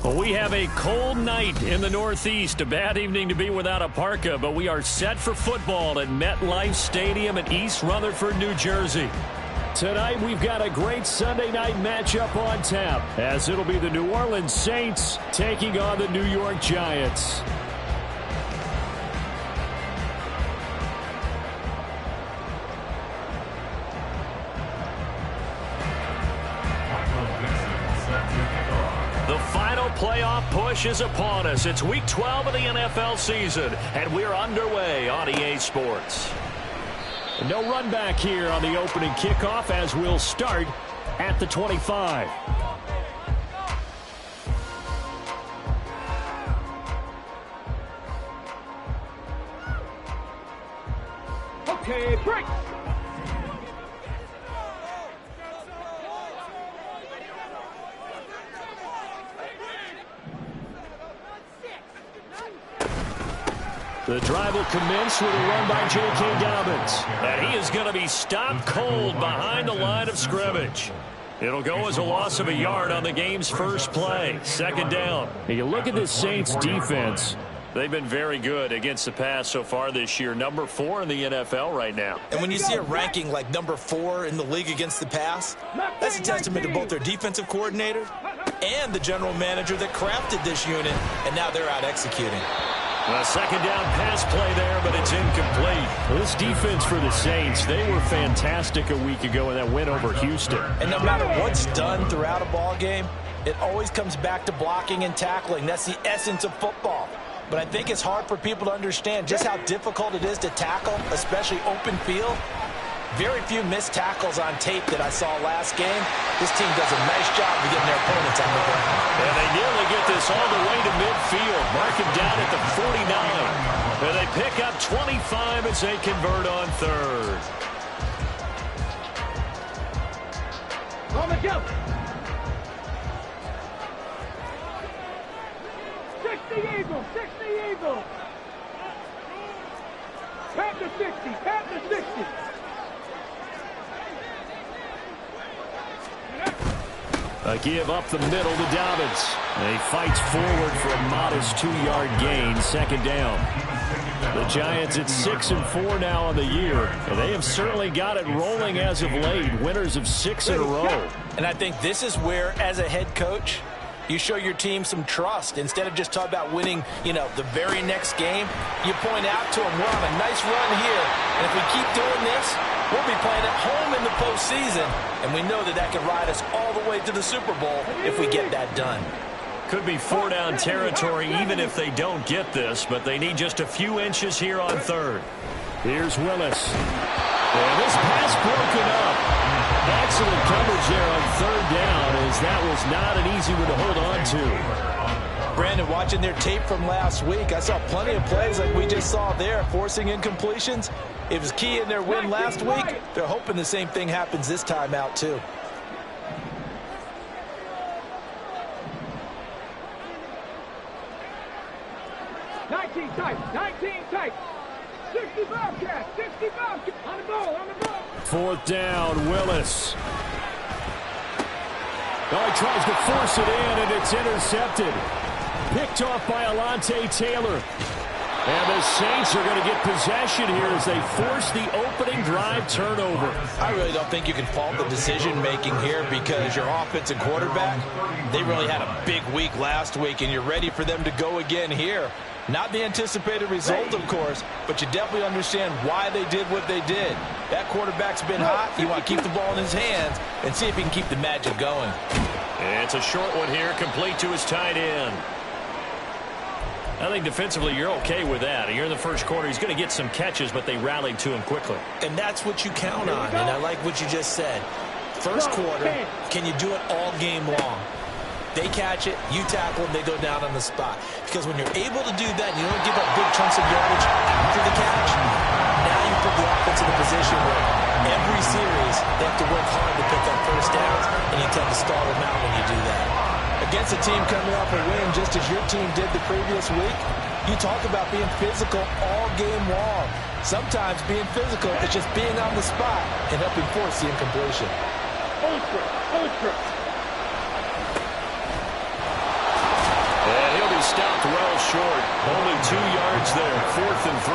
Well, we have a cold night in the Northeast. A bad evening to be without a parka, but we are set for football at MetLife Stadium in East Rutherford, New Jersey. Tonight, we've got a great Sunday night matchup on tap, as it'll be the New Orleans Saints taking on the New York Giants. The final playoff push is upon us. It's Week 12 of the NFL season, and we're underway on EA Sports. No run back here on the opening kickoff as we'll start at the 25. Okay, break. The drive will commence with a run by J.K. Dobbins. And he is going to be stopped cold behind the line of scrimmage. It'll go as a loss of a yard on the game's first play. Second down. And you look at this Saints defense. They've been very good against the pass so far this year. Number 4 in the NFL right now. And when you see a ranking like number 4 in the league against the pass, that's a testament to both their defensive coordinator and the general manager that crafted this unit, and now they're out executing. A second down pass play there, but it's incomplete. Well, this defense for the Saints, they were fantastic a week ago in that win over Houston. And no matter what's done throughout a ball game, it always comes back to blocking and tackling. That's the essence of football. But I think it's hard for people to understand just how difficult it is to tackle, especially open field. Very few missed tackles on tape that I saw last game. This team does a nice job of getting their opponents on the ground. And they nearly get this all the way to midfield. Mark him down at the 49. And they pick up 25 as they convert on third. On the jump. 60 Eagles, 60 Eagles. Pat the 60, pat the 60. A give up the middle to Dobbins. He fights forward for a modest 2-yard gain. Second down. The Giants at 6-4 now on the year. And they have certainly got it rolling as of late. Winners of 6 in a row. And I think this is where, as a head coach, you show your team some trust. Instead of just talking about winning, the very next game, you point out to them, we're on a nice run here. And if we keep doing this, we'll be playing at home in the postseason. And we know that could ride us all the way to the Super Bowl if we get that done. Could be 4-down territory even if they don't get this, but they need just a few inches here on third. Here's Willis. And this pass broken up. Excellent coverage there on third down, as that was not an easy one to hold on to. Brandon, watching their tape from last week, I saw plenty of plays like we just saw there, forcing incompletions. It was key in their win last week. They're hoping the same thing happens this time out, too. Nineteen tight. 60 Bobcats, 60 Bobcats. On the ball. Fourth down, Willis. Oh, he tries to force it in, and it's intercepted. Picked off by Alontae Taylor. And the Saints are going to get possession here as they force the opening drive turnover. I really don't think you can fault the decision-making here because your offensive quarterback, they really had a big week last week, and you're ready for them to go again here. Not the anticipated result, of course, but you definitely understand why they did what they did. That quarterback's been hot. You want to keep the ball in his hands and see if he can keep the magic going. It's a short one here, complete to his tight end. I think defensively you're okay with that. You're in the first quarter. He's going to get some catches, but they rallied to him quickly. And that's what you count on, and I like what you just said. First quarter, can you do it all game long? They catch it, you tackle them, they go down on the spot. Because when you're able to do that and you don't give up big chunks of yardage after the catch, now you put the offense in a position where every series they have to work hard to pick up first downs, and you tend to stall them out when you do that. Against a team coming off a win just as your team did the previous week, you talk about being physical all game long. Sometimes being physical is just being on the spot and helping force the incompletion. Ultra. And he'll be stopped well short. Only 2 yards there. 4th and 3.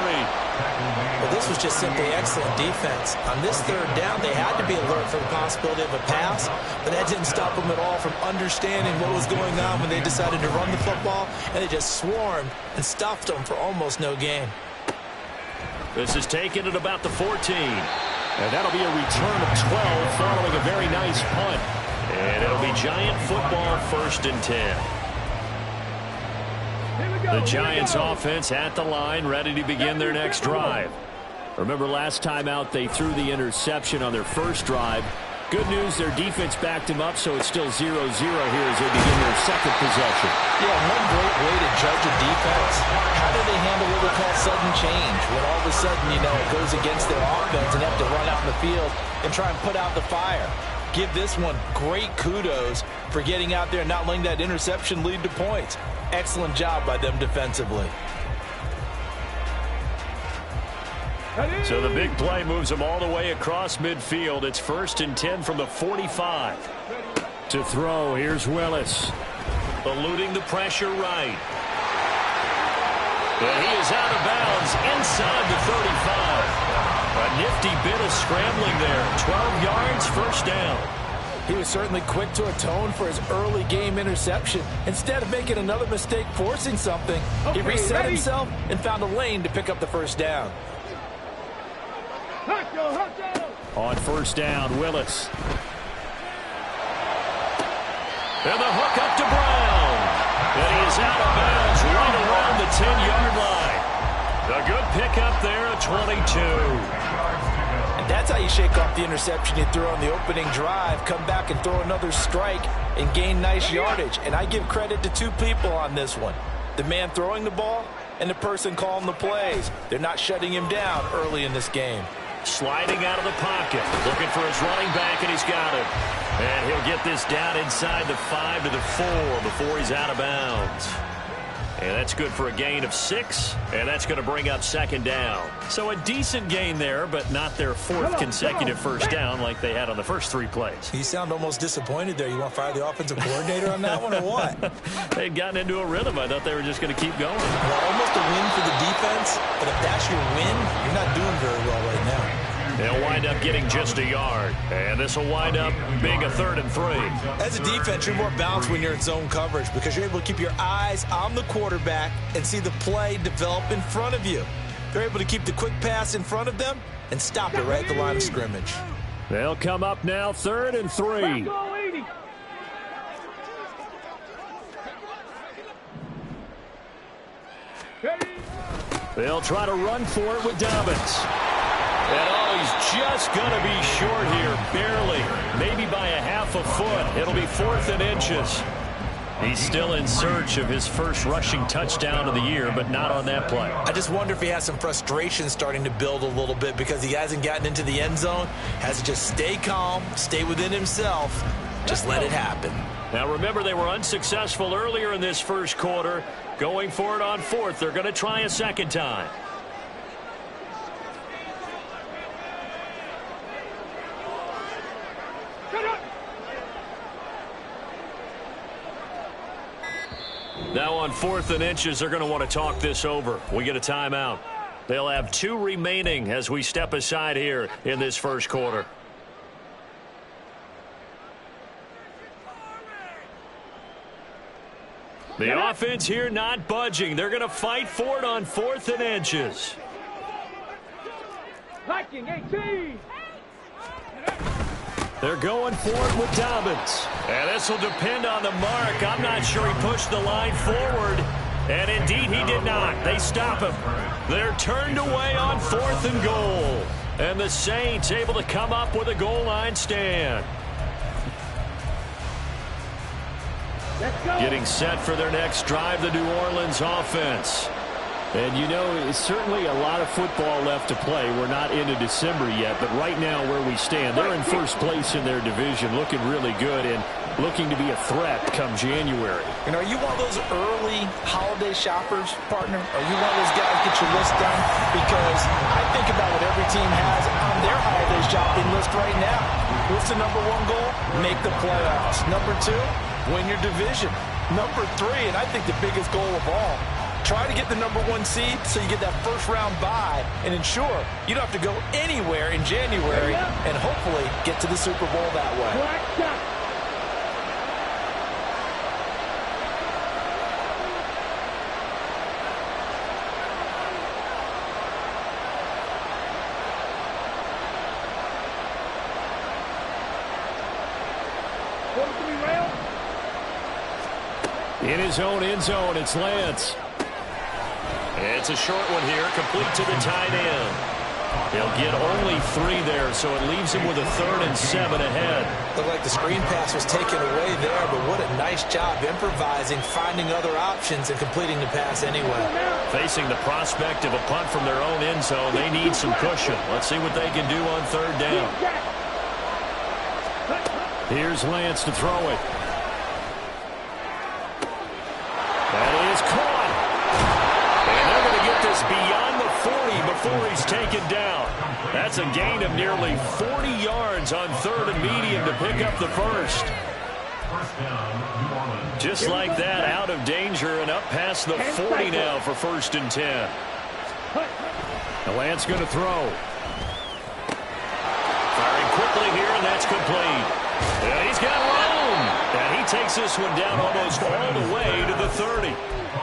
Well, this was just simply excellent defense. On this third down, they had to be alert for the possibility of a pass, but that didn't stop them at all from understanding what was going on when they decided to run the football, and they just swarmed and stuffed them for almost no gain. This is taken at about the 14. And that'll be a return of 12 following a very nice punt. And it'll be Giant football, 1st and 10. The Giants offense at the line, ready to begin their next drive. Remember last time out they threw the interception on their first drive. Good news, their defense backed him up, so it's still 0-0 here as they begin their second possession. Yeah, one great way to judge a defense. How do they handle what we call sudden change? When all of a sudden, you know, it goes against their offense and have to run out in the field and try and put out the fire. Give this one great kudos for getting out there and not letting that interception lead to points. Excellent job by them defensively. So the big play moves them all the way across midfield. It's 1st and 10 from the 45. To throw, here's Willis. Eluding the pressure right. And he is out of bounds inside the 35. A nifty bit of scrambling there. 12 yards, 1st down. He was certainly quick to atone for his early game interception. Instead of making another mistake forcing something, he reset himself and found a lane to pick up the 1st down. On 1st down, Willis. And the hook up to Brown. And he is out of bounds right around the 10-yard line. A good pickup there at 22. And that's how you shake off the interception you threw on the opening drive, come back and throw another strike and gain nice yardage. And I give credit to 2 people on this one. The man throwing the ball and the person calling the plays. They're not shutting him down early in this game. Sliding out of the pocket, looking for his running back, and he's got him. And he'll get this down inside the 5 to the 4 before he's out of bounds. And that's good for a gain of 6, and that's going to bring up 2nd down. So a decent gain there, but not their 4th consecutive 1st down like they had on the first 3 plays. You sound almost disappointed there. You want to fire the offensive coordinator on that one or what? They'd gotten into a rhythm. I thought they were just going to keep going. Well, almost a win for the defense, but if that's your win, you're not doing very well right now. They'll wind up getting just a yard, and this will wind up being a 3rd and 3. As a defense, you're more balanced when you're in zone coverage because you're able to keep your eyes on the quarterback and see the play develop in front of you. They're able to keep the quick pass in front of them and stop it right at the line of scrimmage. They'll come up now 3rd and 3. They'll try to run for it with Dobbins. And he's just going to be short here, barely, maybe by a half a foot. It'll be 4th and inches. He's still in search of his first rushing touchdown of the year, but not on that play. I just wonder if he has some frustration starting to build a little bit because he hasn't gotten into the end zone. Has to just stay calm, stay within himself, just let it happen. Now remember, they were unsuccessful earlier in this first quarter. Going for it on 4th. They're going to try a 2nd time. Now on 4th and inches, they're going to want to talk this over. We get a timeout. They'll have 2 remaining as we step aside here in this first quarter. The offense here not budging. They're going to fight for it on 4th and inches. Liking 18. They're going for it with Dobbins. And this will depend on the mark. I'm not sure he pushed the line forward. And indeed he did not. They stop him. They're turned away on 4th and goal. And the Saints able to come up with a goal line stand. Let's go. Getting set for their next drive, the New Orleans offense. And, you know, it's certainly a lot of football left to play. We're not into December yet, but right now where we stand, they're in first place in their division, looking really good and looking to be a threat come January. You know, are you one of those early holiday shoppers, partner? Are you one of those guys get your list done? Because I think about what every team has on their holiday shopping list right now. What's the number one goal? Make the playoffs. Number two, win your division. Number three, and I think the biggest goal of all, try to get the number one seed so you get that first round bye and ensure you don't have to go anywhere in January and hopefully get to the Super Bowl that way. In his own end zone, it's Lance. It's a short one here, complete to the tight end. He'll get only 3 there, so it leaves him with a 3rd and 7 ahead. Looked like the screen pass was taken away there, but what a nice job improvising, finding other options, and completing the pass anyway. Facing the prospect of a punt from their own end zone, they need some cushion. Let's see what they can do on 3rd down. Here's Lance to throw it. That is caught. And they're going to get this beyond the 40 before he's taken down. That's a gain of nearly 40 yards on 3rd and medium to pick up the first. Just like that, out of danger and up past the 40 now for 1st and 10. Lance going to throw. Firing quickly here, and that's complete. And he's got room. And he takes this one down almost all the way to the 30.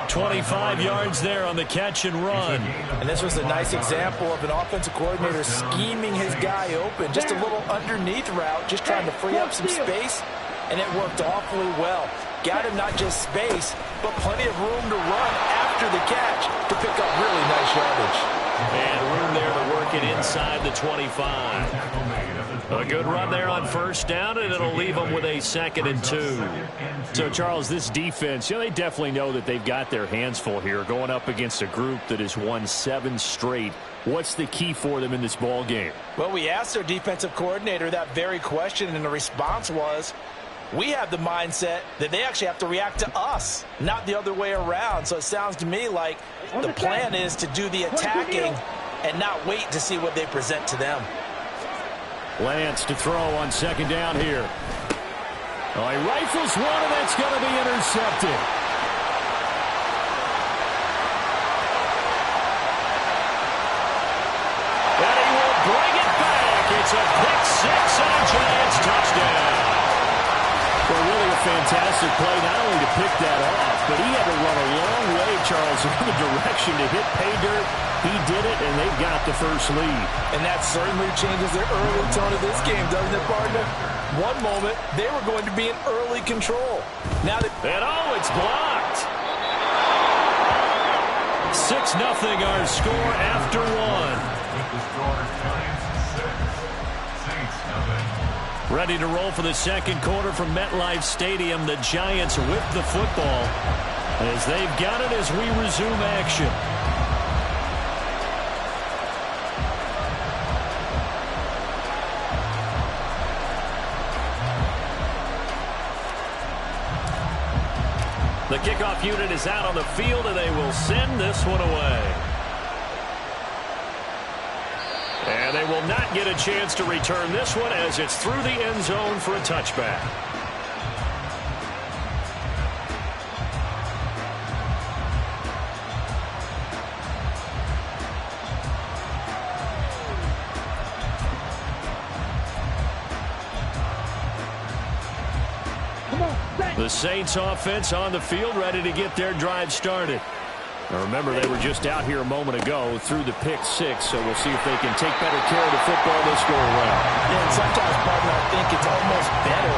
25 yards there on the catch and run. And this was a nice example of an offensive coordinator scheming his guy open. Just a little underneath route, just trying to free up some space, and it worked awfully well. Got him not just space, but plenty of room to run after the catch to pick up really nice yardage. And room there to work it inside the 25. A good run there on 1st down, and it'll leave them with a 2nd and 2. So, Charles, this defense, you know, they definitely know that they've got their hands full here going up against a group that has won 7 straight. What's the key for them in this ball game? Well, we asked their defensive coordinator that very question, and the response was, we have the mindset that they actually have to react to us, not the other way around. So it sounds to me like the plan is to do the attacking and not wait to see what they present to them. Lance to throw on 2nd down here. Oh, he rifles one, and that's going to be intercepted. And he will bring it back. It's a pick 6 and a Giants touchdown. Well, really a fantastic play, not only to pick that off, but he had to run a long way, Charles, in the direction to hit pay dirt. He did it, and they've got the first lead. And that certainly changes the early tone of this game, doesn't it, partner? One moment, they were going to be in early control. Now that it's blocked. 6-0 our score after 1. Ready to roll for the 2nd quarter from MetLife Stadium. The Giants with the football as they've got it as we resume action. The kickoff unit is out on the field, and they will send this one away. And they will not get a chance to return this one as it's through the end zone for a touchback. The Saints offense on the field, ready to get their drive started. Now remember, they were just out here a moment ago through the pick 6, so we'll see if they can take better care of the football this go around. Yeah, and sometimes, partner, I think it's almost better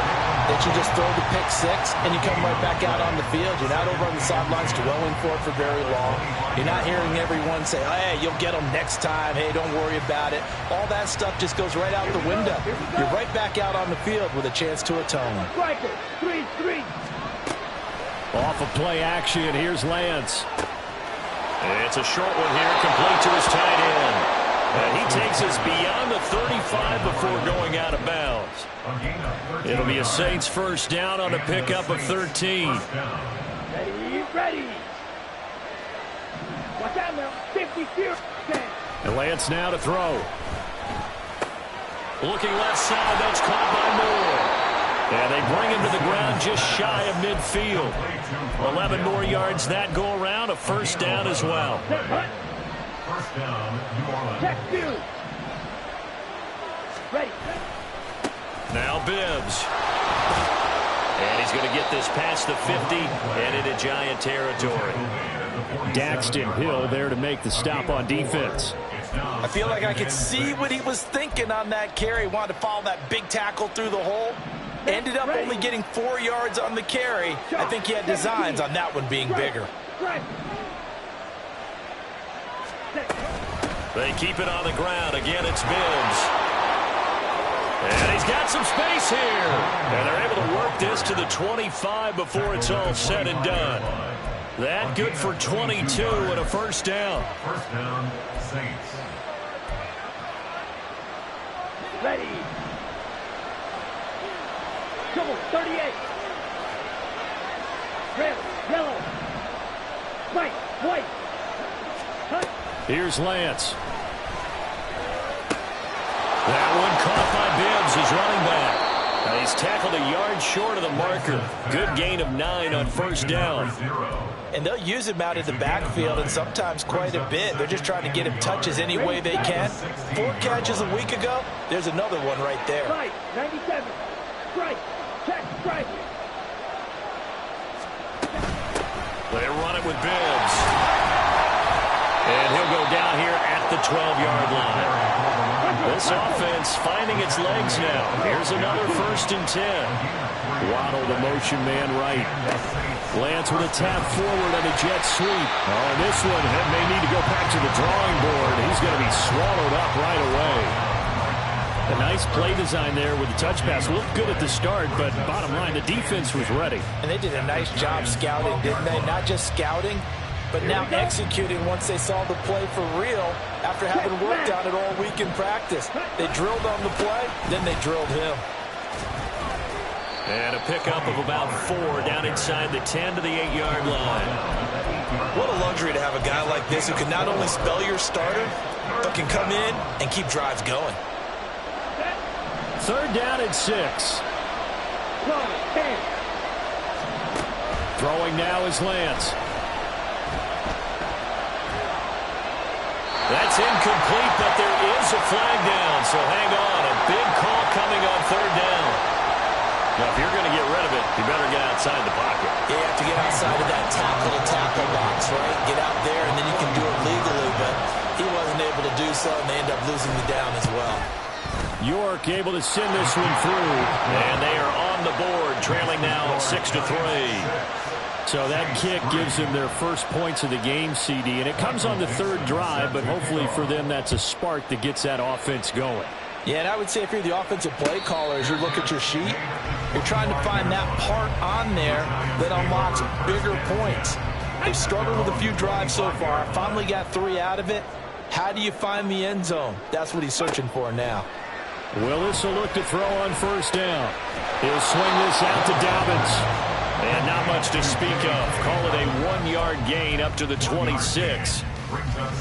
that you just throw the pick 6 and you come right back out on the field. You're not over on the sidelines dwelling for it for very long. You're not hearing everyone say, hey, you'll get them next time. Hey, don't worry about it. All that stuff just goes right out the window. You're right back out on the field with a chance to atone. 3-3. Off of play action, here's Lance. It's a short one here, complete to his tight end. And he takes us beyond the 35 before going out of bounds. It'll be a Saints first down on a pickup of 13. Ready, ready. Watch out now. 52. And Lance now to throw. Looking left side, that's caught by Moore. And they bring him to the ground just shy of midfield. 11 more yards that go around, a first down as well. First down, New Orleans. Check 2. Ready. Now Bibbs. And he's going to get this past the 50 and into Giant territory. Daxton Hill there to make the stop on defense. I feel like I could see what he was thinking on that carry. Wanted to follow that big tackle through the hole. Ended up only getting 4 yards on the carry. I think he had designs on that one being bigger. They keep it on the ground. Again, it's Bibbs. And he's got some space here. And they're able to work this to the 25 before it's all said and done. That good for 22 and a first down. First down, Saints. Ready. Trouble, 38. Red, yellow. White, white. Cut. Here's Lance. That one caught by Bibbs, his running back. He's tackled a yard short of the marker. Good gain of 9 on first down. And they'll use him out in the backfield, and sometimes quite a bit. They're just trying to get him touches any way they can. 4 catches a week ago. There's another one right there. Strike, 97. Strike. Check, strike. They run it with Bibbs. And he'll go down here at the 12-yard line. This offense finding its legs now. Here's another 1st and 10. Waddle, the motion man right. Lance with a tap forward on a jet sweep. Oh, and this one may need to go back to the drawing board. He's going to be swallowed up right away. A nice play design there with the touch pass. Looked good at the start, but bottom line, the defense was ready. And they did a nice job scouting, didn't they? Not just scouting, but now executing once they saw the play for real after having worked on it all week in practice. They drilled on the play, then they drilled him. And a pickup of about 4 down inside the 10 to the 8-yard line. What a luxury to have a guy like this who can not only spell your starter, but can come in and keep drives going. 3rd down and 6. Throwing now is Lance. That's incomplete, but there is a flag down, so hang on. A big call coming on 3rd down. Now, if you're going to get rid of it, you better get outside the pocket. You have to get outside of that tackle-to-tackle box, right? Get out there, and then you can do it legally, but he wasn't able to do so, and they end up losing the down as well. York able to send this one through, and they are on the board, trailing now 6-3. So that kick gives them their first points of the game, CD, and it comes on the 3rd drive, but hopefully for them that's a spark that gets that offense going. Yeah, and I would say if you're the offensive play caller, as you look at your sheet, you're trying to find that part on there that unlocks bigger points. They've struggled with a few drives so far, finally got 3 out of it. How do you find the end zone? That's what he's searching for now. Willis will look to throw on 1st down. He'll swing this out to Dobbins. And not much to speak of. Call it a 1-yard gain up to the 26.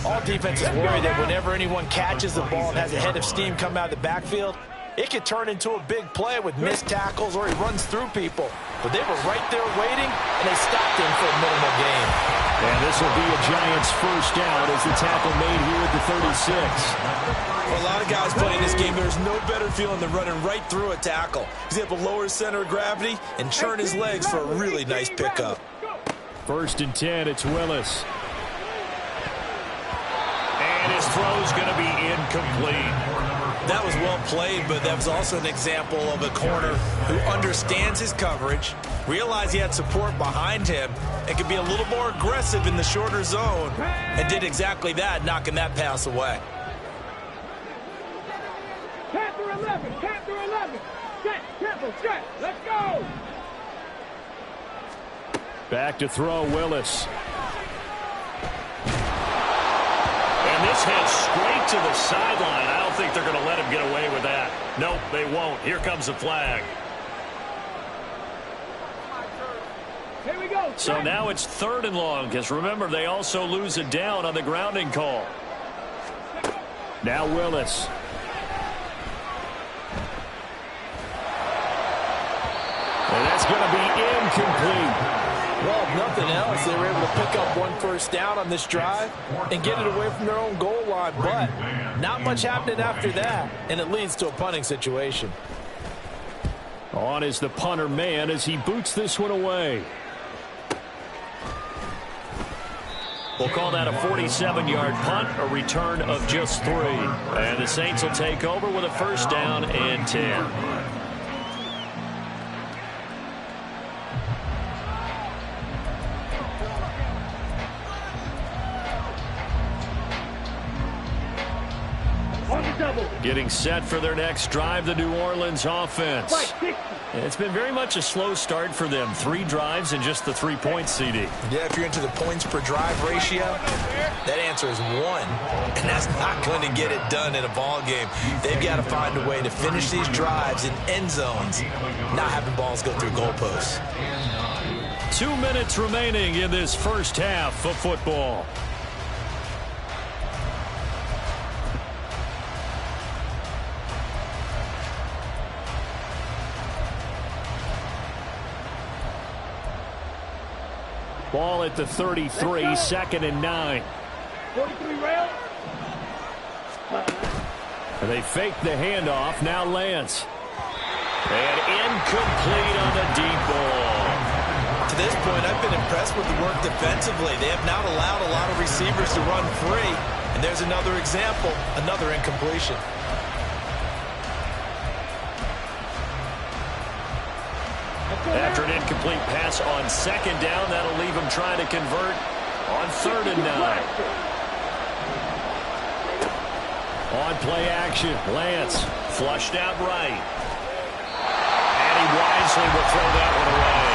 All defenses worry that whenever anyone catches the ball and has a head of steam come out of the backfield, it could turn into a big play with missed tackles or he runs through people. But they were right there waiting, and they stopped him for a minimal gain. And this will be a Giants first down as the tackle made here at the 36. For a lot of guys playing this game, there's no better feeling than running right through a tackle. He's able to lower his center of gravity and churn his legs for a really nice pickup. 1st and 10, it's Willis. And his throw's going to be incomplete. That was well played, but that was also an example of a corner who understands his coverage, realized he had support behind him, and could be a little more aggressive in the shorter zone, and did exactly that, knocking that pass away. Panther 11, Panther 11. Set, tempo, set, let's go. Back to throw, Willis. to the sideline. I don't think they're going to let him get away with that. Nope, they won't. Here comes the flag. Here we go. So now it's 3rd and long, because remember, they also lose it down on the grounding call. Now Willis. And that's going to be incomplete. Well, if nothing else, they were able to pick up 1 first down on this drive and get it away from their own goal line. But not much happening after that, and it leads to a punting situation. On is the punter man as he boots this one away. We'll call that a 47-yard punt, a return of just 3. And the Saints will take over with a 1st down and 10. Getting set for their next drive, the New Orleans offense. It's been very much a slow start for them. 3 drives and just the 3 points, CD. Yeah, if you're into the points per drive ratio, that answer is 1. And that's not going to get it done in a ball game. They've got to find a way to finish these drives in end zones, not having balls go through goalposts. 2 minutes remaining in this first half of football. Ball at the 33, 2nd and 9. 43 rail. They fake the handoff. Now Lance. And incomplete on the deep ball. To this point, I've been impressed with the work defensively. They have not allowed a lot of receivers to run free. And there's another example, another incompletion. After an incomplete pass on 2nd down, that'll leave him trying to convert on 3rd and 9. On play action, Lance flushed out right. And he wisely will throw that one away.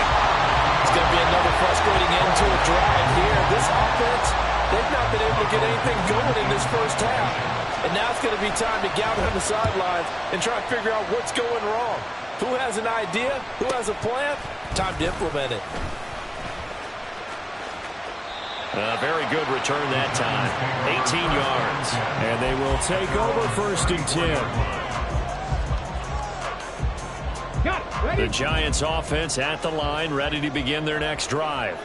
It's going to be another frustrating end to a drive here. This offense, they've not been able to get anything going in this first half. And now it's going to be time to gather on the sidelines and try to figure out what's going wrong. Who has an idea? Who has a plan? Time to implement it. A very good return that time. 18 yards. And they will take over 1st and 10. The Giants offense at the line, ready to begin their next drive.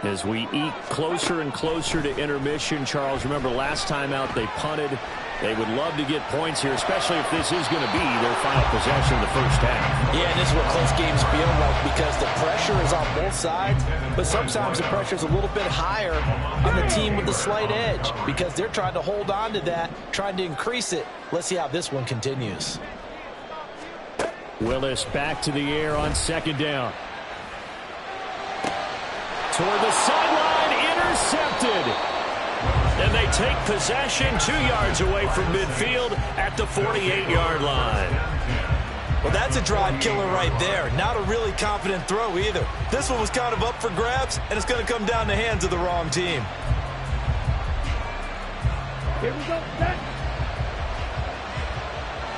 As we eke closer and closer to intermission, Charles, remember last time out they punted. They would love to get points here, especially if this is going to be their final possession of the first half. Yeah, and this is what close games feel like because the pressure is on both sides, but sometimes the pressure is a little bit higher on the team with the slight edge because they're trying to hold on to that, trying to increase it. Let's see how this one continues. Willis back to the air on 2nd down. Toward the sideline, intercepted. And they take possession 2 yards away from midfield at the 48-yard line. Well, that's a drive killer right there. Not a really confident throw either. This one was kind of up for grabs, and it's going to come down the hands of the wrong team. Here we go. Set.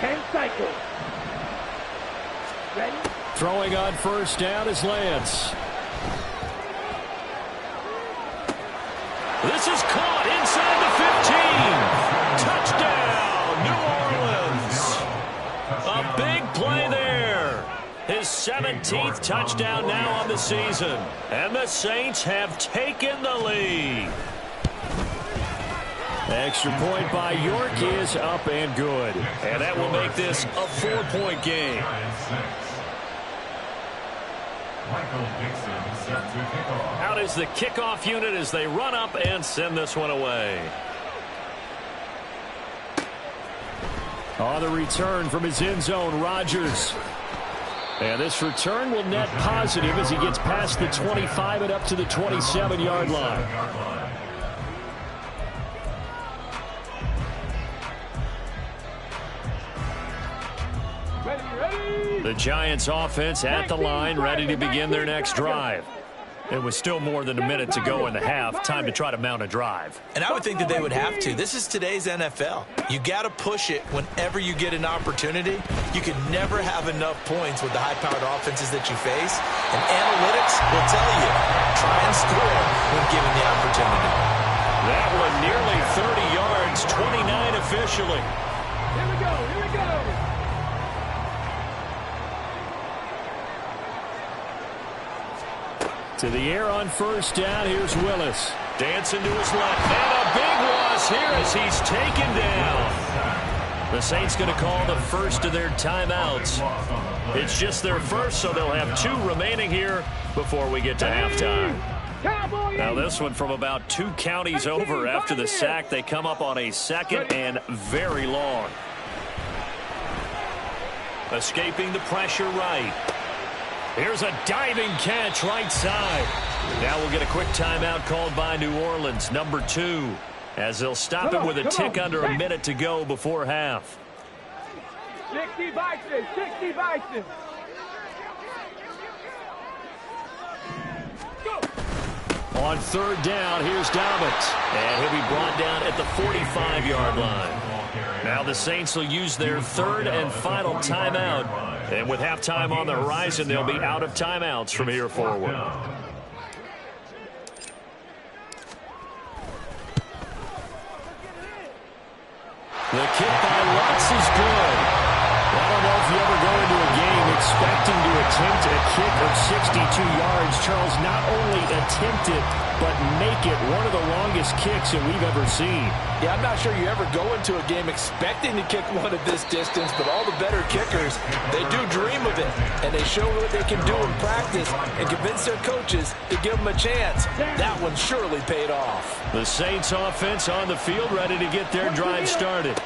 10 cycles. Ready? Throwing on 1st down is Lance. This is caught inside the 15. Touchdown, New Orleans. A big play there. His 17th touchdown now on the season. And the Saints have taken the lead. Extra point by York is up and good. And that will make this a 4-point game. Out is the kickoff unit as they run up and send this one away. On the return from his end zone, Rodgers. And this return will net positive as he gets past the 25 and up to the 27-yard line. The Giants offense at the line, ready to begin their next drive. It was still more than a minute to go in the half. Time to try to mount a drive. And I would think that they would have to. This is today's NFL. You got to push it whenever you get an opportunity. You can never have enough points with the high-powered offenses that you face. And analytics will tell you, try and score when given the opportunity. That one nearly 30 yards, 29 officially. Here we go, here we go. To the air on first down. Here's Willis. Dancing to his left. And a big loss here as he's taken down. The Saints going to call the first of their timeouts. It's just their first, so they'll have 2 remaining here before we get to halftime. Now this one from about 2 counties over after the sack. They come up on a second and very long. Escaping the pressure right. Here's a diving catch right side. Now we'll get a quick timeout called by New Orleans, number 2, as they'll stop it with a tick under a minute to go before half. 60 Vikings, 60 Vikings. Go. On third down, here's Dobbins. And he'll be brought down at the 45-yard line. Now the Saints will use their third and final timeout. And with halftime on the horizon, they'll be out of timeouts from here forward. The kick by Lutz is good. I don't know if you ever go into a game expecting to attempt a kick of 62 yards. Charles, not only attempt it, but make it one of the longest kicks that we've ever seen. Yeah, I'm not sure you ever go into a game expecting to kick one of this distance, but all the better kickers, they do dream of it, and they show what they can do in practice and convince their coaches to give them a chance. That one surely paid off. The Saints offense on the field, ready to get their drive started.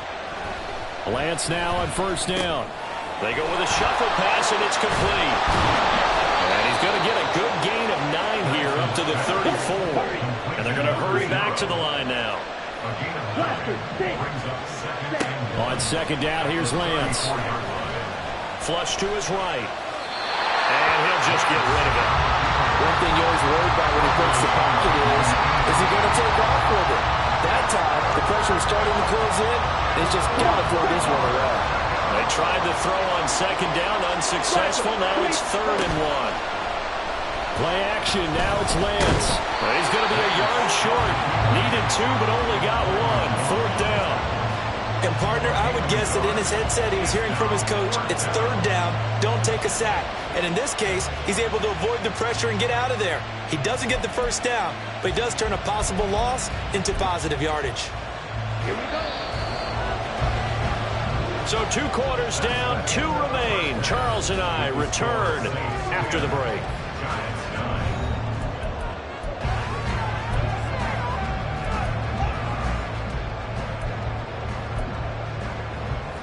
Lance now on first down. They go with a shuffle pass, and it's complete. And he's going to get a good gain of 9 here up to the 34. And they're going to hurry back to the line now. On second down, here's Lance. Flush to his right. And he'll just get rid of it. One thing you always worry about when he puts the pocket is he going to take off with it? That time, the pressure was starting to close in. He's just got to throw this one away. They tried to throw on second down, unsuccessful. Now it's 3rd and 1. Play action, now it's Lance. He's going to be a yard short. Needed 2, but only got 1. 4th down. And, partner, I would guess that in his headset he was hearing from his coach, it's 3rd down, don't take a sack. And in this case, he's able to avoid the pressure and get out of there. He doesn't get the first down, but he does turn a possible loss into positive yardage. Here we go. So 2 quarters down, 2 remain. Charles and I return after the break.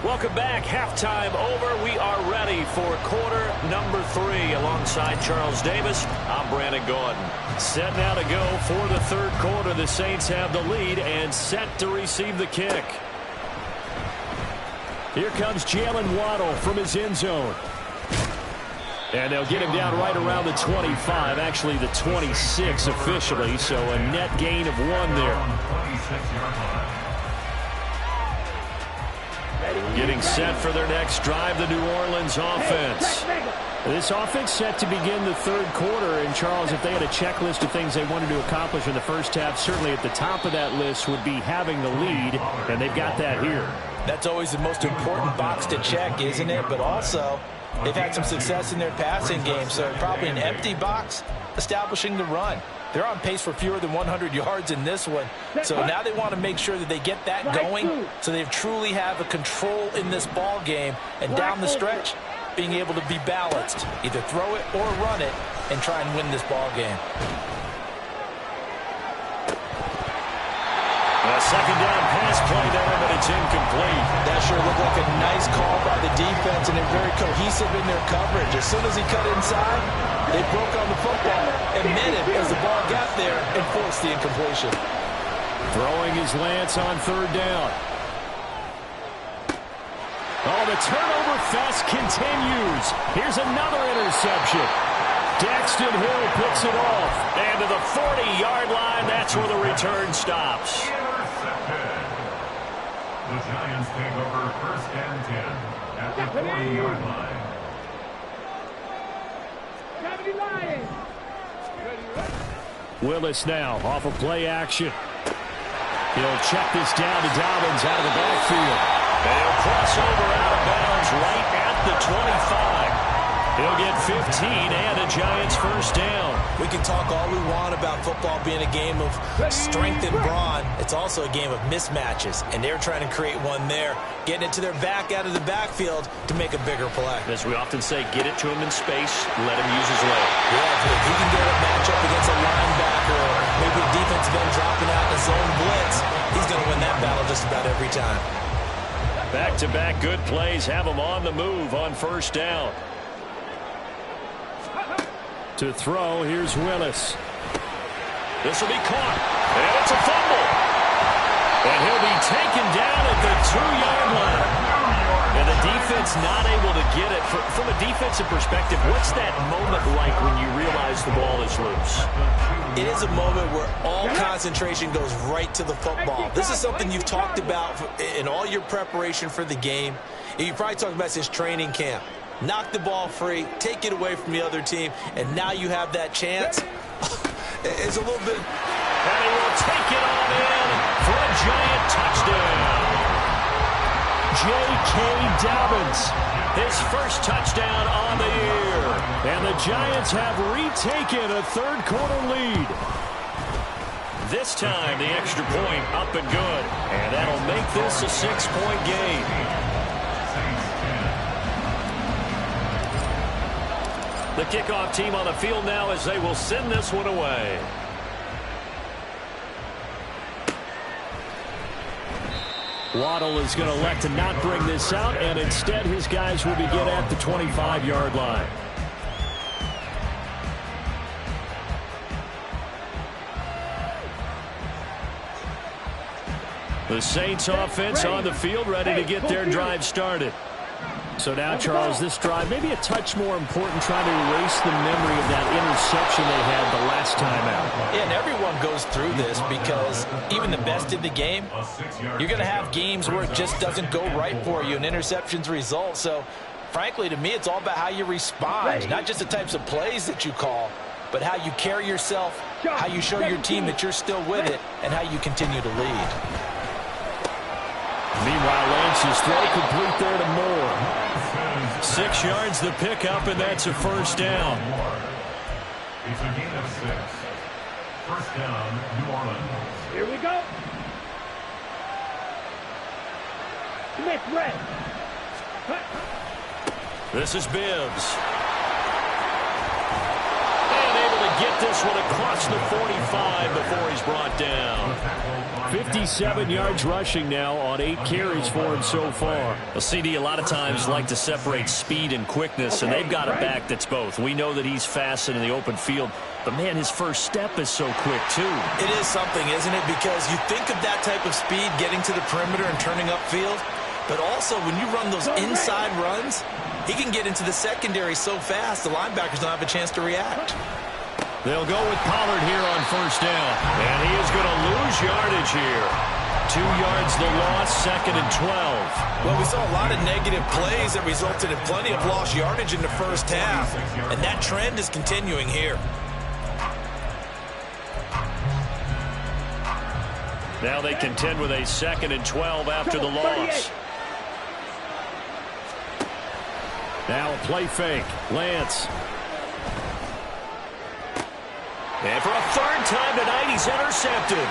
Welcome back. Halftime over. We are ready for quarter number 3. Alongside Charles Davis, I'm Brandon Gordon. Set now to go for the 3rd quarter. The Saints have the lead and set to receive the kick. Here comes Jalen Waddle from his end zone. And they'll get him down right around the 25, actually the 26 officially, so a net gain of 1 there. Getting set for their next drive, the New Orleans offense. This offense set to begin the 3rd quarter, and Charles, if they had a checklist of things they wanted to accomplish in the first half, certainly at the top of that list would be having the lead, and they've got that here. That's always the most important box to check, isn't it? But also, they've had some success in their passing game, so probably an empty box establishing the run. They're on pace for fewer than 100 yards in this one. So now they want to make sure that they get that going so they truly have a control in this ball game. And down the stretch, being able to be balanced. Either throw it or run it and try and win this ball game. A second down pass play there, but it's incomplete. That sure looked like a nice call by the defense, and they're very cohesive in their coverage. As soon as he cut inside, they broke on the football and met him as the ball got there and forced the incompletion. Throwing is Lance on 3rd down. Oh, the turnover fest continues. Here's another interception. Daxton Hill picks it off. And to the 40-yard line, that's where the return stops. The Giants take over 1st and 10 at the 40-yard line. Willis now off of play action. He'll check this down to Dobbins out of the backfield. And he'll cross over out of bounds right at the 25. He'll get 15 and a Giants first down. We can talk all we want about football being a game of strength and brawn. It's also a game of mismatches, and they're trying to create one there, getting it to their back out of the backfield to make a bigger play. As we often say, get it to him in space, let him use his leg. Yeah, if he can get a matchup against a linebacker or maybe a defensive end dropping out in a zone blitz, he's going to win that battle just about every time. Back-to-back good plays have him on the move on first down. To throw, here's Willis. This will be caught, and it's a fumble. And he'll be taken down at the 2-yard line. And the defense not able to get it. From a defensive perspective, what's that moment like when you realize the ball is loose? It is a moment where all concentration goes right to the football. This is something you've talked about in all your preparation for the game. You probably talked about since training camp. Knock the ball free, take it away from the other team, and now you have that chance. It's a little bit... And he will take it on in for a Giant touchdown. J.K. Dobbins, his first touchdown on the year. And the Giants have retaken a third-quarter lead. This time, the extra point up and good. And that'll make this a 6-point game. The kickoff team on the field now as they will send this one away. Waddle is going to elect to not bring this out, and instead his guys will begin at the 25-yard line. The Saints offense on the field, ready to get their drive started. So now, Charles, this drive maybe a touch more important, trying to erase the memory of that interception they had the last time out. Yeah, and everyone goes through this because even the best in the game, you're going to have games where it just doesn't go right for you and interceptions result. So, frankly, to me, it's all about how you respond, not just the types of plays that you call, but how you carry yourself, how you show your team that you're still with it, and how you continue to lead. Meanwhile, Lance's throw complete there to Moore. 6 yards the pickup, and that's a first down. It's a gain of 6. First down, New Orleans. Here we go. Smith red. This is Bibbs. And able to get this one across the 45 before he's brought down. 57 yards rushing now on 8 carries for him so far. Well, CD a lot of times like to separate speed and quickness, and they've got a back that's both. We know that he's fast in the open field, but, man, his first step is so quick, too. It is something, isn't it? Because you think of that type of speed getting to the perimeter and turning upfield, but also when you run those inside runs, he can get into the secondary so fast the linebackers don't have a chance to react. They'll go with Pollard here on first down. And he is going to lose yardage here. 2 yards the loss, 2nd and 12. Well, we saw a lot of negative plays that resulted in plenty of lost yardage in the first half. And that trend is continuing here. Now they contend with a 2nd and 12 after the loss. Now a play fake. Lance. And for a third time tonight, he's intercepted.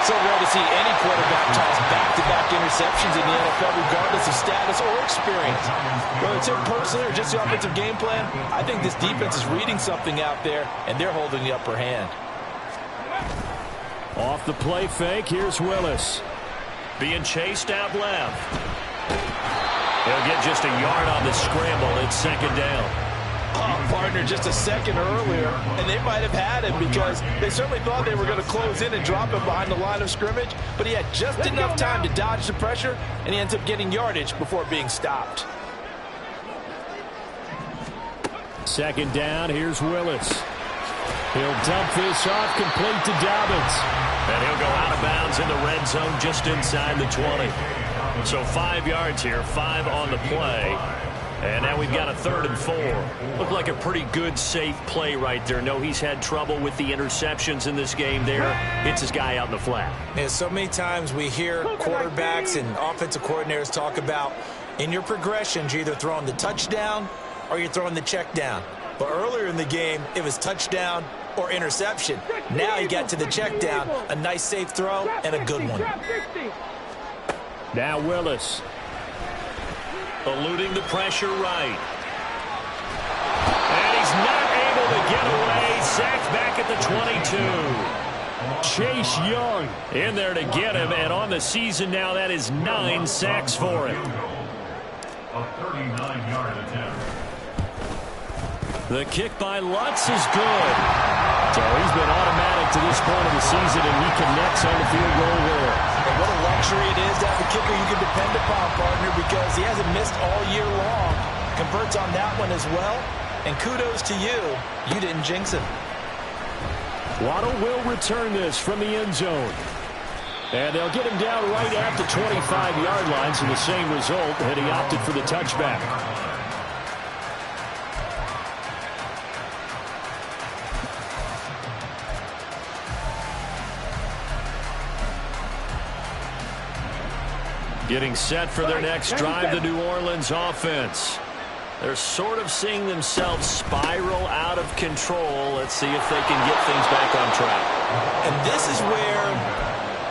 So rare to see any quarterback toss back-to-back interceptions in the NFL, regardless of status or experience. Whether it's him personally or just the offensive game plan, I think this defense is reading something out there, and they're holding the upper hand. Off the play fake, here's Willis. Being chased out left. He'll get just a yard on the scramble. It's 2nd down. Oh, partner, just a second earlier, and they might have had him because they certainly thought they were going to close in and drop him behind the line of scrimmage, but he had just enough time to dodge the pressure, and he ends up getting yardage before being stopped. Second down, here's Willis. He'll dump this off, complete to Dobbins. And he'll go out of bounds in the red zone just inside the 20. So 5 yards here, 5 on the play. And now we've got a 3rd and 4. Looked like a pretty good, safe play right there. No, he's had trouble with the interceptions in this game there. Hits his guy out in the flat. And so many times we hear quarterbacks and offensive coordinators talk about in your progressions, you're either throwing the touchdown or you're throwing the check down. But earlier in the game, it was touchdown or interception. Now he got to the check down, a nice safe throw and a good one. Now Willis. Eluding the pressure right. And he's not able to get away. Sacked back at the 22. Chase Young in there to get him. And on the season now, that is 9 sacks for him. A 39-yard attempt. The kick by Lutz is good. So he's been automatic to this point of the season, and he connects on the field goal there. And what a luxury it is to have a kicker you can depend upon, partner, because he hasn't missed all year long. Converts on that one as well. And kudos to you. You didn't jinx him. Waddle will return this from the end zone. And they'll get him down right at the 25-yard line, so the same result, and he opted for the touchback. Getting set for their next drive, the New Orleans offense. They're sort of seeing themselves spiral out of control. Let's see if they can get things back on track. And this is where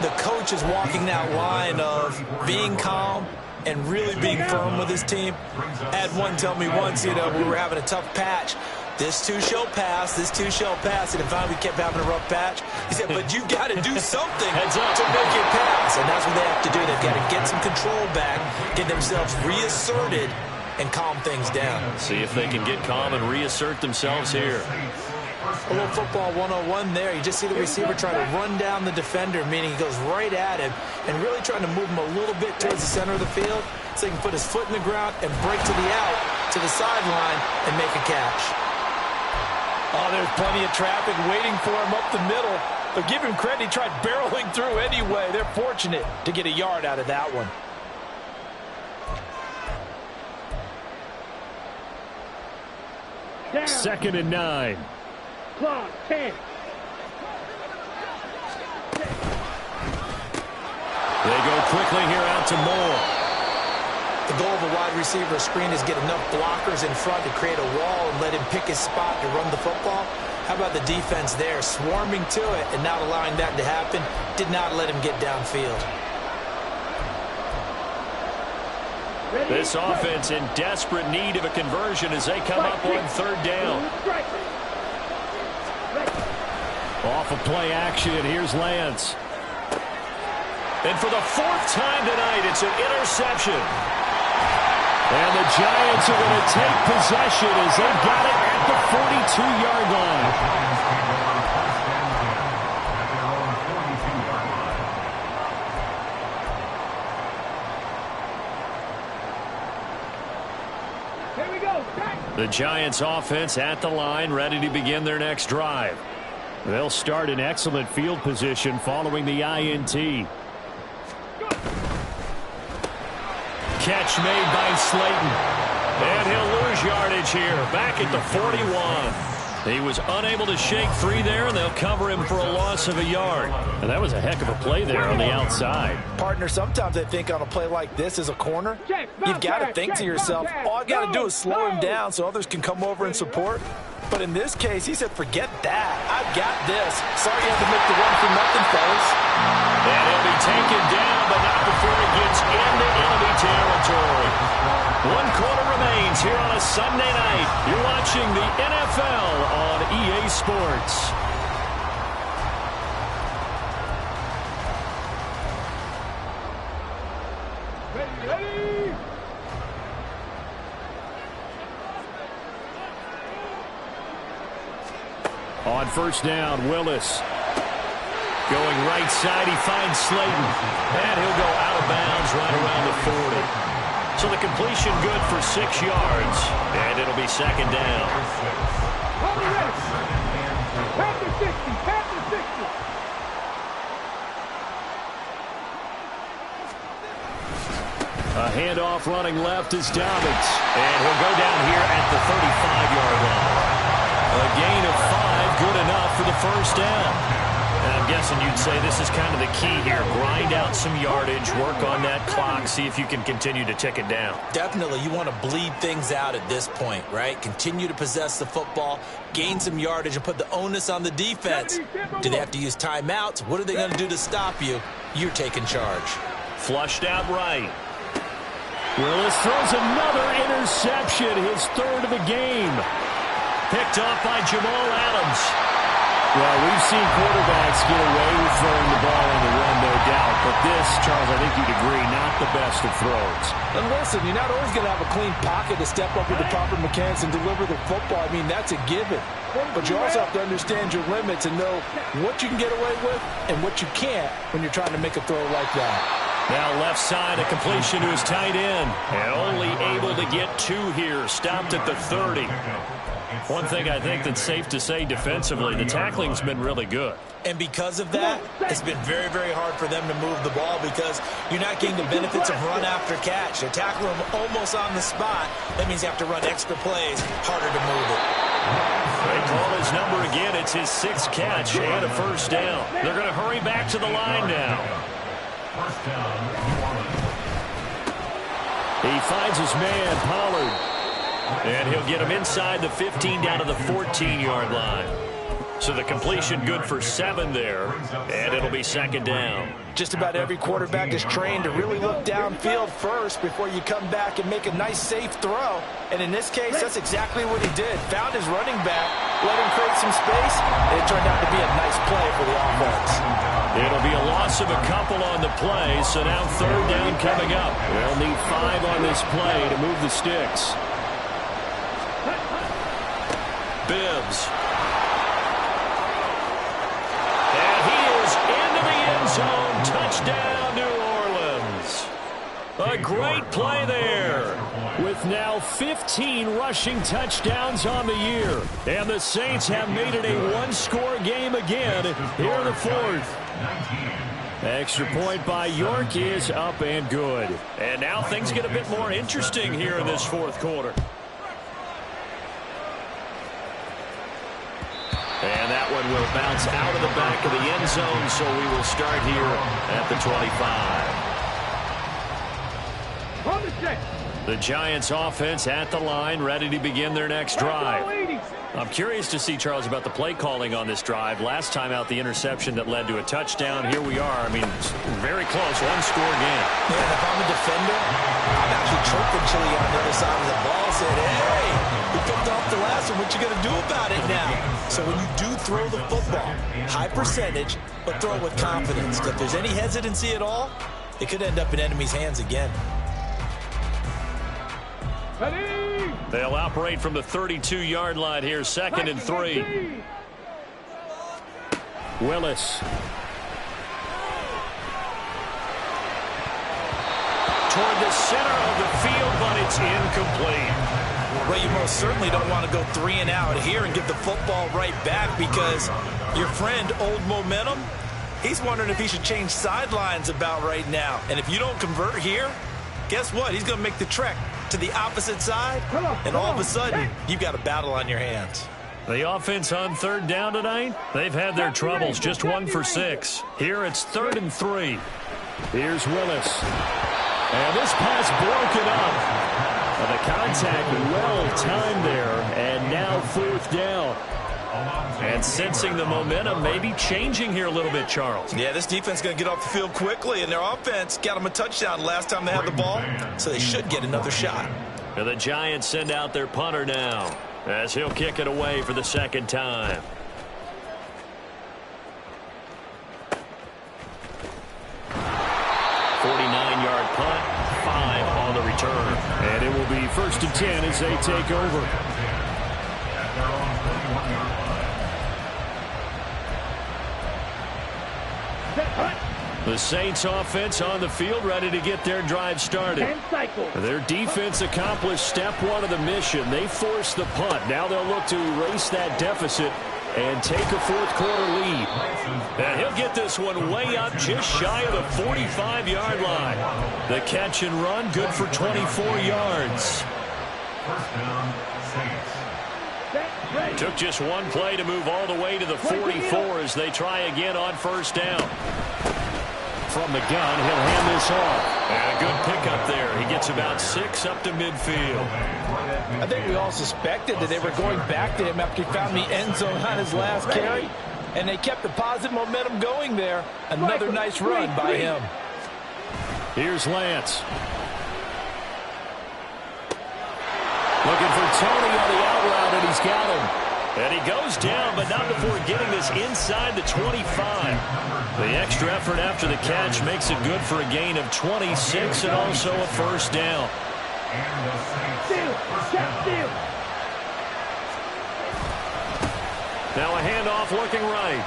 the coach is walking that line of being calm and really being firm with his team. I had one tell me once, we were having a tough patch. This too shall pass, this too shall pass. And finally we kept having a rough patch. He said, but you got to do something to make it pass. And that's what they have to do. They've got to get some control back, get themselves reasserted, and calm things down. See if they can get calm and reassert themselves here. A little football 101 there. You just see the receiver trying to run down the defender, meaning he goes right at him and really trying to move him a little bit towards the center of the field so he can put his foot in the ground and break to the out, to the sideline, and make a catch. Oh, there's plenty of traffic waiting for him up the middle. But give him credit, he tried barreling through anyway. They're fortunate to get a yard out of that one. Down. 2nd and 9. Clock, 10. They go quickly here out to Moore. The goal of a wide receiver screen is get enough blockers in front to create a wall and let him pick his spot to run the football. How about the defense there, swarming to it and not allowing that to happen? Did not let him get downfield. This offense in desperate need of a conversion as they come up on 3rd down. Off of play action, here's Lance. And for the 4th time tonight, it's an interception. And the Giants are going to take possession as they've got it at the 42-yard line. Here we go. Back. The Giants offense at the line, ready to begin their next drive. They'll start in excellent field position following the INT. Catch made by Slayton. And he'll lose yardage here. Back at the 41. He was unable to shake free there, and they'll cover him for a loss of a yard. And that was a heck of a play there on the outside. Partner, sometimes I think on a play like this as a corner, you've got to think to yourself, all I've got to do is slow him down so others can come over and support. But in this case, he said, forget that. I've got this. Sorry you had to make the run for nothing, fellas. And he'll be taken down, but not before he gets into enemy territory. 1 quarter remains here on a Sunday night. You're watching the NFL on EA Sports. Ready. On 1st down, Willis. Going right side, he finds Slayton. And he'll go out of bounds right around the 40. So the completion good for 6 yards, and it'll be second down. Past the 60, past the 60. A handoff running left is Dobbins, and he'll go down here at the 35-yard line. A gain of 5, good enough for the first down. And I'm guessing you'd say this is kind of the key here. Grind out some yardage, work on that clock, see if you can continue to tick it down. Definitely, you want to bleed things out at this point, right? Continue to possess the football, gain some yardage, and put the onus on the defense. Do they have to use timeouts? What are they going to do to stop you? You're taking charge. Flushed out right. Willis throws another interception, his 3rd of the game. Picked off by Jamal Adams. Well, we've seen quarterbacks get away with throwing the ball on the run, no doubt. But this, Charles, I think you'd agree, not the best of throws. And listen, you're not always going to have a clean pocket to step up with the proper mechanics and deliver the football. I mean, that's a given. But you also have to understand your limits and know what you can get away with and what you can't when you're trying to make a throw like that. Now left side, a completion to his tight end. And only able to get 2 here. Stopped at the 30. One thing I think that's safe to say defensively, the tackling's been really good. And because of that, it's been very, very hard for them to move the ball because you're not getting the benefits of run after catch. They're tackling them almost on the spot. That means you have to run extra plays, harder to move it. They call his number again. It's his 6th catch and a first down. They're going to hurry back to the line now. First down, New Orleans. He finds his man, Pollard. And he'll get him inside the 15 down to the 14-yard line. So the completion good for 7 there, and it'll be second down. Just about every quarterback is trained to really look downfield first before you come back and make a nice, safe throw. And in this case, that's exactly what he did. Found his running back, let him create some space, and it turned out to be a nice play for the offense. It'll be a loss of a couple on the play, so now 3rd down coming up. They'll need 5 on this play to move the sticks. Bibbs. And he is into the end zone. Touchdown, New Orleans. A great play there. With now 15 rushing touchdowns on the year. And the Saints have made it a 1-score game again here in the 4th. Extra point by York is up and good. And now things get a bit more interesting here in this 4th quarter. And that one will bounce out of the back of the end zone, so we will start here at the 25. On the set. The Giants offense at the line, ready to begin their next drive. I'm curious to see, Charles, about the play calling on this drive. Last time out, the interception that led to a touchdown. Here we are. I mean, very close, 1-score game. Yeah, and if I'm a defender, I'm actually chirping Chili on the other side of the ball, saying, hey, we picked off the last one. What you going to do about it now? So when you do throw the football, high percentage, but throw it with confidence. If there's any hesitancy at all, it could end up in enemy's hands again. They'll operate from the 32-yard line here, 2nd and 3. Willis. Toward the center of the field, but it's incomplete. Well, you most certainly don't want to go 3 and out here and give the football right back because your friend, Old Momentum, he's wondering if he should change sidelines about right now. And if you don't convert here, guess what? He's going to make the trek to the opposite side, and all of a sudden, you've got a battle on your hands. The offense on 3rd down tonight, they've had their troubles, just 1 for 6. Here it's 3rd and 3. Here's Willis. And this pass broken up. The contact well-timed there, and now 4th down. And sensing the momentum, maybe changing here a little bit, Charles. Yeah, this defense is going to get off the field quickly, and their offense got them a touchdown last time they had the ball, so they should get another shot. And the Giants send out their punter now, as he'll kick it away for the 2nd time. .49-yard punt, 5 on the return. And it will be 1st and 10 as they take over. The Saints offense on the field, ready to get their drive started. Their defense accomplished step one of the mission. They forced the punt. Now they'll look to erase that deficit and take a fourth-quarter lead. And he'll get this one way up just shy of the 45-yard line. The catch and run, good for 24 yards. First down, Saints. Took just one play to move all the way to the 44 as they try again on first down. From the gun, he'll hand this off. And a good pickup there. He gets about 6 up to midfield. I think we all suspected that they were going back to him after he found the end zone on his last carry. And they kept the positive momentum going there. Another nice run by him. Here's Lance. Looking for Tony on the out route, and he's got him. And he goes down, but not before getting this inside the 25. The extra effort after the catch makes it good for a gain of 26 and also a first down. Now a handoff looking right.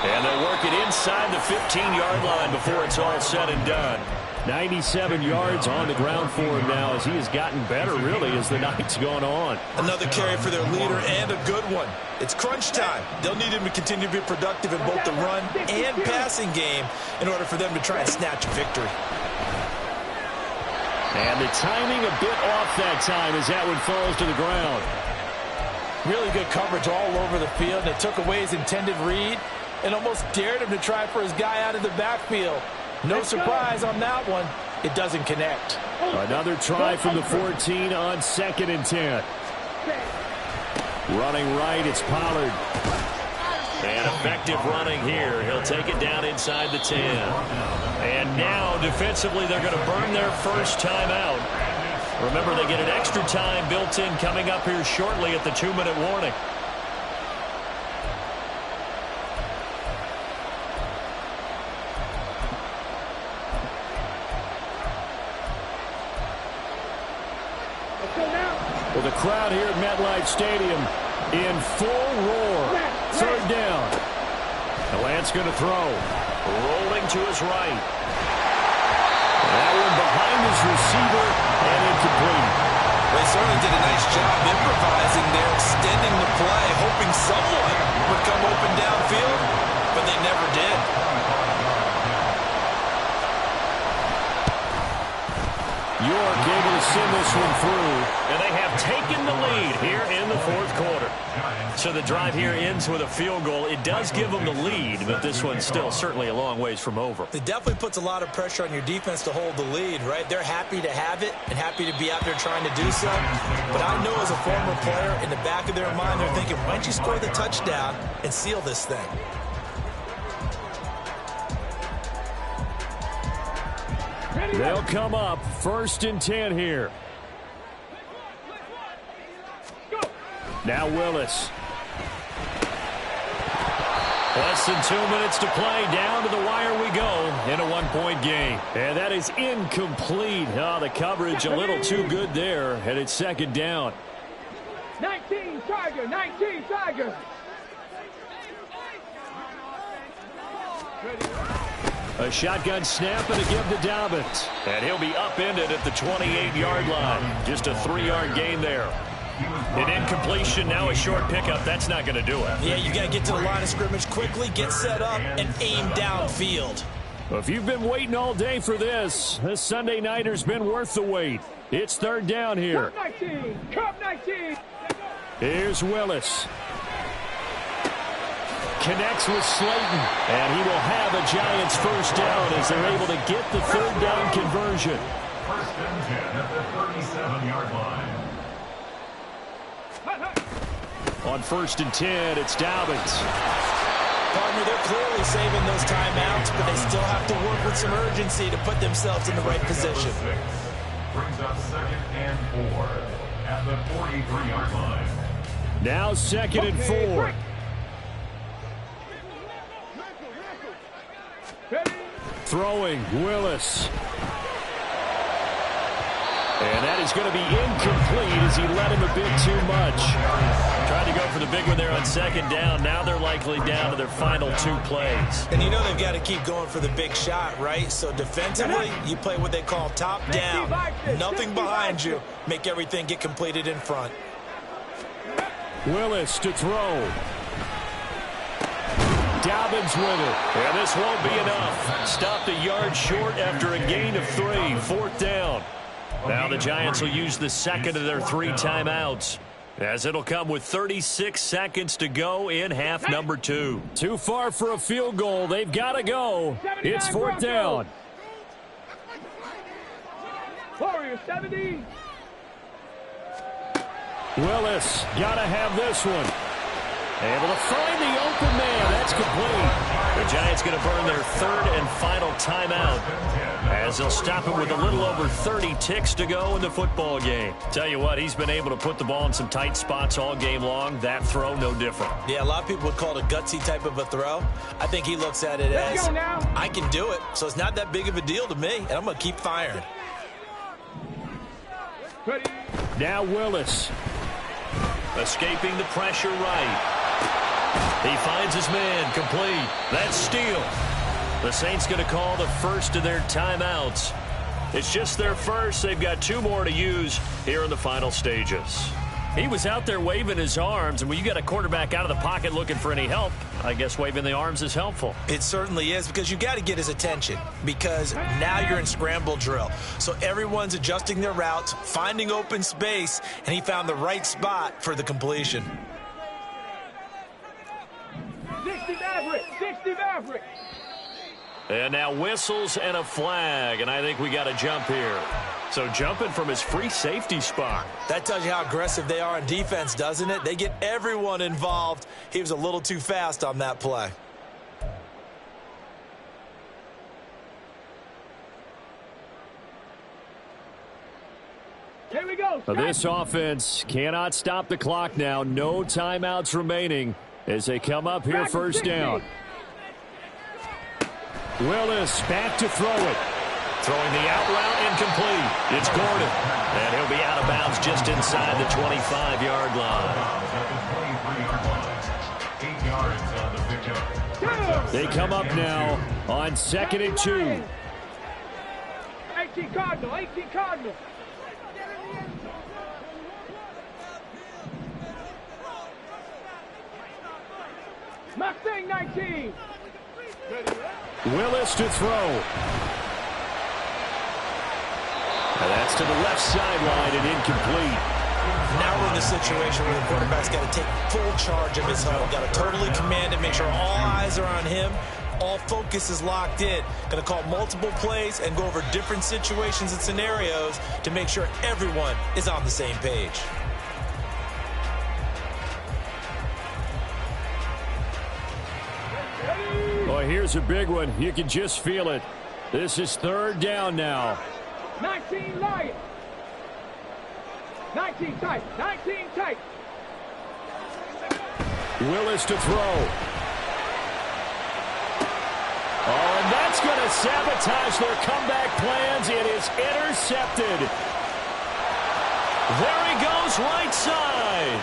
And they work it inside the 15-yard line before it's all said and done. 97 yards on the ground for him now as he has gotten better, really, as the night's gone on. Another carry for their leader and a good one. It's crunch time. They'll need him to continue to be productive in both the run and passing game in order for them to try and snatch a victory. And the timing a bit off that time as that one falls to the ground. Really good coverage all over the field. They took away his intended read and almost dared him to try for his guy out of the backfield. No surprise on that one. It doesn't connect. Another try from the 14 on 2nd and 10. Running right, it's Pollard. And effective running here. He'll take it down inside the 10. And now, defensively, they're going to burn their first time out. Remember, they get an extra time built in coming up here shortly at the 2-minute warning. Well, the crowd here at MetLife Stadium in full roar. Third down. Lance going to throw. Rolling to his right. That one behind his receiver and incomplete. They certainly did a nice job improvising there, extending the play, hoping someone would come open downfield, but they never did. York able to send this one through, and they have taken the lead here in the fourth quarter. So the drive here ends with a field goal. It does give them the lead, but this one's still certainly a long ways from over. It definitely puts a lot of pressure on your defense to hold the lead, right? They're happy to have it and happy to be out there trying to do so. But I know as a former player, in the back of their mind, they're thinking, why don't you score the touchdown and seal this thing? They'll come up 1st and 10 here. Now Willis. Less than 2 minutes to play. Down to the wire we go in a 1-point game. And that is incomplete. Oh, the coverage a little too good there. And it's 2nd down. 19 Tiger, 19 Tiger. A shotgun snap and a give to Dobbins. And he'll be upended at the 28-yard line. Just a 3-yard gain there. An incompletion, now a short pickup. That's not going to do it. Yeah, you got to get to the line of scrimmage quickly, get set up, and aim downfield. If you've been waiting all day for this Sunday nighter's been worth the wait. It's 3rd down here. Cup 19, Cup 19. Here's Willis. Connects with Slayton, and he will have a Giants first down as they're able to get the 3rd down conversion. 1st and 10 at the 37-yard line. On 1st and 10, it's Dobbins. Partner, they're clearly saving those timeouts, but they still have to work with some urgency to put themselves in the right position. Brings up 2nd and 4 at the 43-yard line. Now 2nd and 4. Throwing, Willis. And that is going to be incomplete as he let him a bit too much. Tried to go for for the big one there on second down. Now they're likely down to their final 2 plays. And you know they've got to keep going for the big shot, right? So defensively, you play what they call top down. Nothing behind you. Make everything get completed in front. Willis to throw. Dobbins with it. And this won't be enough. Stopped a yard short after a gain of 3. 4th down. Now the Giants will use the second of their 3 timeouts, as it'll come with 36 seconds to go in half number 2. Too far for a field goal. They've got to go. It's 4th down. Warriors 70. Willis got to have this one. Able to find the open man. That's complete. The Giants going to burn their 3rd and final timeout, as they'll stop it with a little over 30 ticks to go in the football game. Tell you what, he's been able to put the ball in some tight spots all game long. That throw, no different. Yeah, a lot of people would call it a gutsy type of a throw. I think he looks at it as, I can do it, so it's not that big of a deal to me, and I'm going to keep firing. Now Willis. Escaping the pressure right. He finds his man, complete. That's steal. The Saints going to call the first of their timeouts. It's just their first. They've got 2 more to use here in the final stages. He was out there waving his arms, and when you got a quarterback out of the pocket looking for any help, I guess waving the arms is helpful. It certainly is, because you got to get his attention, because now you're in scramble drill. So everyone's adjusting their routes, finding open space, and he found the right spot for the completion. 60 Maverick. 60 Maverick. And now whistles and a flag, and I think we got a jump here. So jumping from his free safety spot. That tells you how aggressive they are on defense, doesn't it? They get everyone involved. He was a little too fast on that play. Here we go. This offense cannot stop the clock now. No timeouts remaining as they come up here, first down. Willis back to throw it. Throwing the out route, incomplete. It's Gordon. And he'll be out of bounds just inside the 25-yard line. 8 yards on the pickup. They come up now on 2nd and 2. 18 Cardinal. 18 Cardinal. Mustang 19. Willis to throw. And that's to the left sideline and incomplete. Now we're in the situation where the quarterback's got to take full charge of his huddle. Got to totally command it, make sure all eyes are on him. All focus is locked in. Going to call multiple plays and go over different situations and scenarios to make sure everyone is on the same page. Well, here's a big one. You can just feel it. This is 3rd down now. 19 Lions. 19 tight. 19 tight. Willis to throw. Oh, and that's going to sabotage their comeback plans. It is intercepted. There he goes, right side.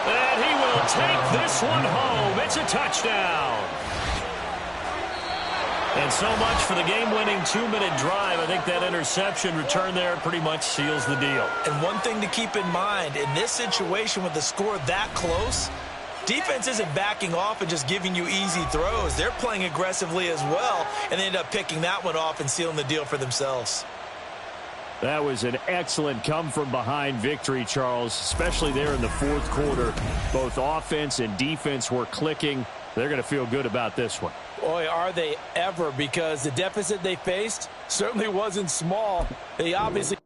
And he will take this one home. It's a touchdown. And so much for the game-winning 2-minute drive. I think that interception return there pretty much seals the deal. And one thing to keep in mind, in this situation with the score that close, defense isn't backing off and just giving you easy throws. They're playing aggressively as well, and they end up picking that one off and sealing the deal for themselves. That was an excellent come-from-behind victory, Charles, especially there in the 4th quarter. Both offense and defense were clicking. They're going to feel good about this one. Boy, are they ever, because the deficit they faced certainly wasn't small. They obviously